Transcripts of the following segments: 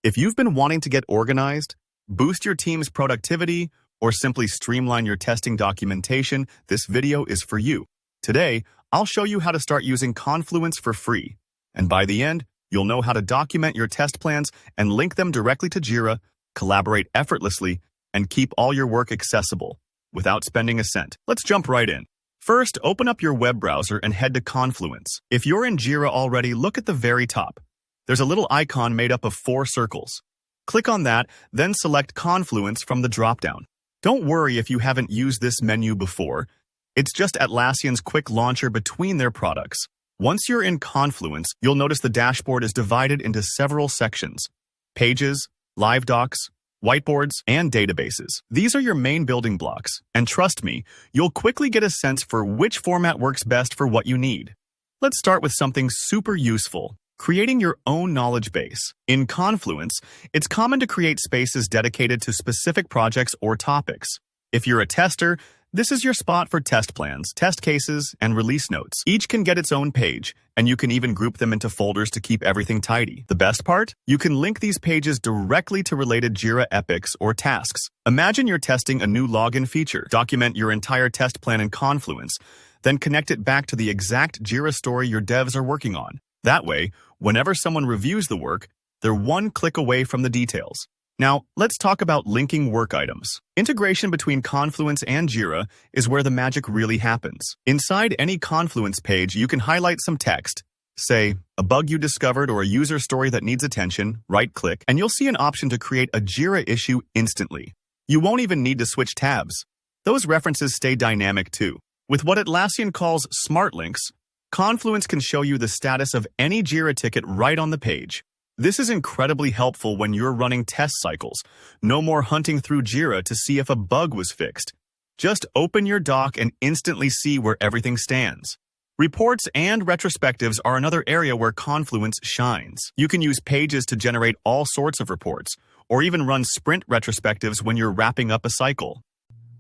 If you've been wanting to get organized, boost your team's productivity, or simply streamline your testing documentation, this video is for you. Today, I'll show you how to start using Confluence for free. And by the end, you'll know how to document your test plans and link them directly to Jira, collaborate effortlessly, and keep all your work accessible without spending a cent. Let's jump right in. First, open up your web browser and head to Confluence. If you're in Jira already, look at the very top. There's a little icon made up of 4 circles. Click on that, then select Confluence from the dropdown. Don't worry if you haven't used this menu before. It's just Atlassian's quick launcher between their products. Once you're in Confluence, you'll notice the dashboard is divided into several sections: pages, live docs, whiteboards, and databases. These are your main building blocks, and trust me, you'll quickly get a sense for which format works best for what you need. Let's start with something super useful: creating your own knowledge base. In Confluence, it's common to create spaces dedicated to specific projects or topics. If you're a tester, this is your spot for test plans, test cases, and release notes. Each can get its own page, and you can even group them into folders to keep everything tidy. The best part? You can link these pages directly to related Jira epics or tasks. Imagine you're testing a new login feature. Document your entire test plan in Confluence, then connect it back to the exact Jira story your devs are working on. That way, whenever someone reviews the work, they're one click away from the details. Now, let's talk about linking work items. Integration between Confluence and Jira is where the magic really happens. Inside any Confluence page, you can highlight some text. Say, a bug you discovered or a user story that needs attention, right-click, and you'll see an option to create a Jira issue instantly. You won't even need to switch tabs. Those references stay dynamic too. With what Atlassian calls smart links, Confluence can show you the status of any Jira ticket right on the page. This is incredibly helpful when you're running test cycles. No more hunting through Jira to see if a bug was fixed. Just open your doc and instantly see where everything stands. Reports and retrospectives are another area where Confluence shines. You can use pages to generate all sorts of reports, or even run sprint retrospectives when you're wrapping up a cycle.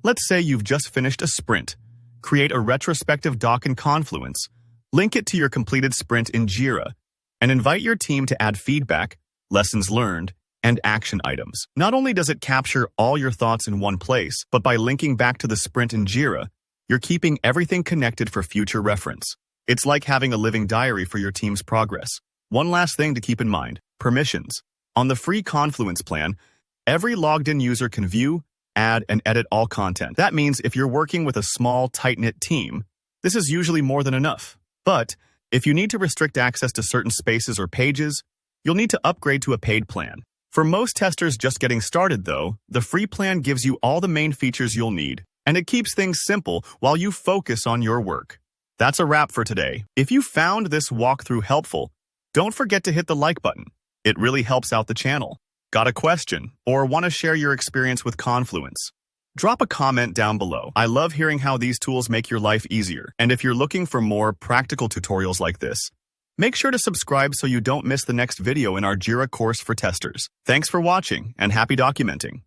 Let's say you've just finished a sprint. Create a retrospective doc in Confluence, link it to your completed sprint in Jira, and invite your team to add feedback, lessons learned, and action items. Not only does it capture all your thoughts in one place, but by linking back to the sprint in Jira, you're keeping everything connected for future reference. It's like having a living diary for your team's progress. One last thing to keep in mind: permissions. On the free Confluence plan, every logged-in user can view, add, and edit all content. That means if you're working with a small, tight-knit team, this is usually more than enough. But if you need to restrict access to certain spaces or pages, you'll need to upgrade to a paid plan. For most testers just getting started, though, the free plan gives you all the main features you'll need, and it keeps things simple while you focus on your work. That's a wrap for today. If you found this walkthrough helpful, don't forget to hit the like button. It really helps out the channel. Got a question or want to share your experience with Confluence? Drop a comment down below. I love hearing how these tools make your life easier. And if you're looking for more practical tutorials like this, make sure to subscribe so you don't miss the next video in our Jira course for testers. Thanks for watching and happy documenting.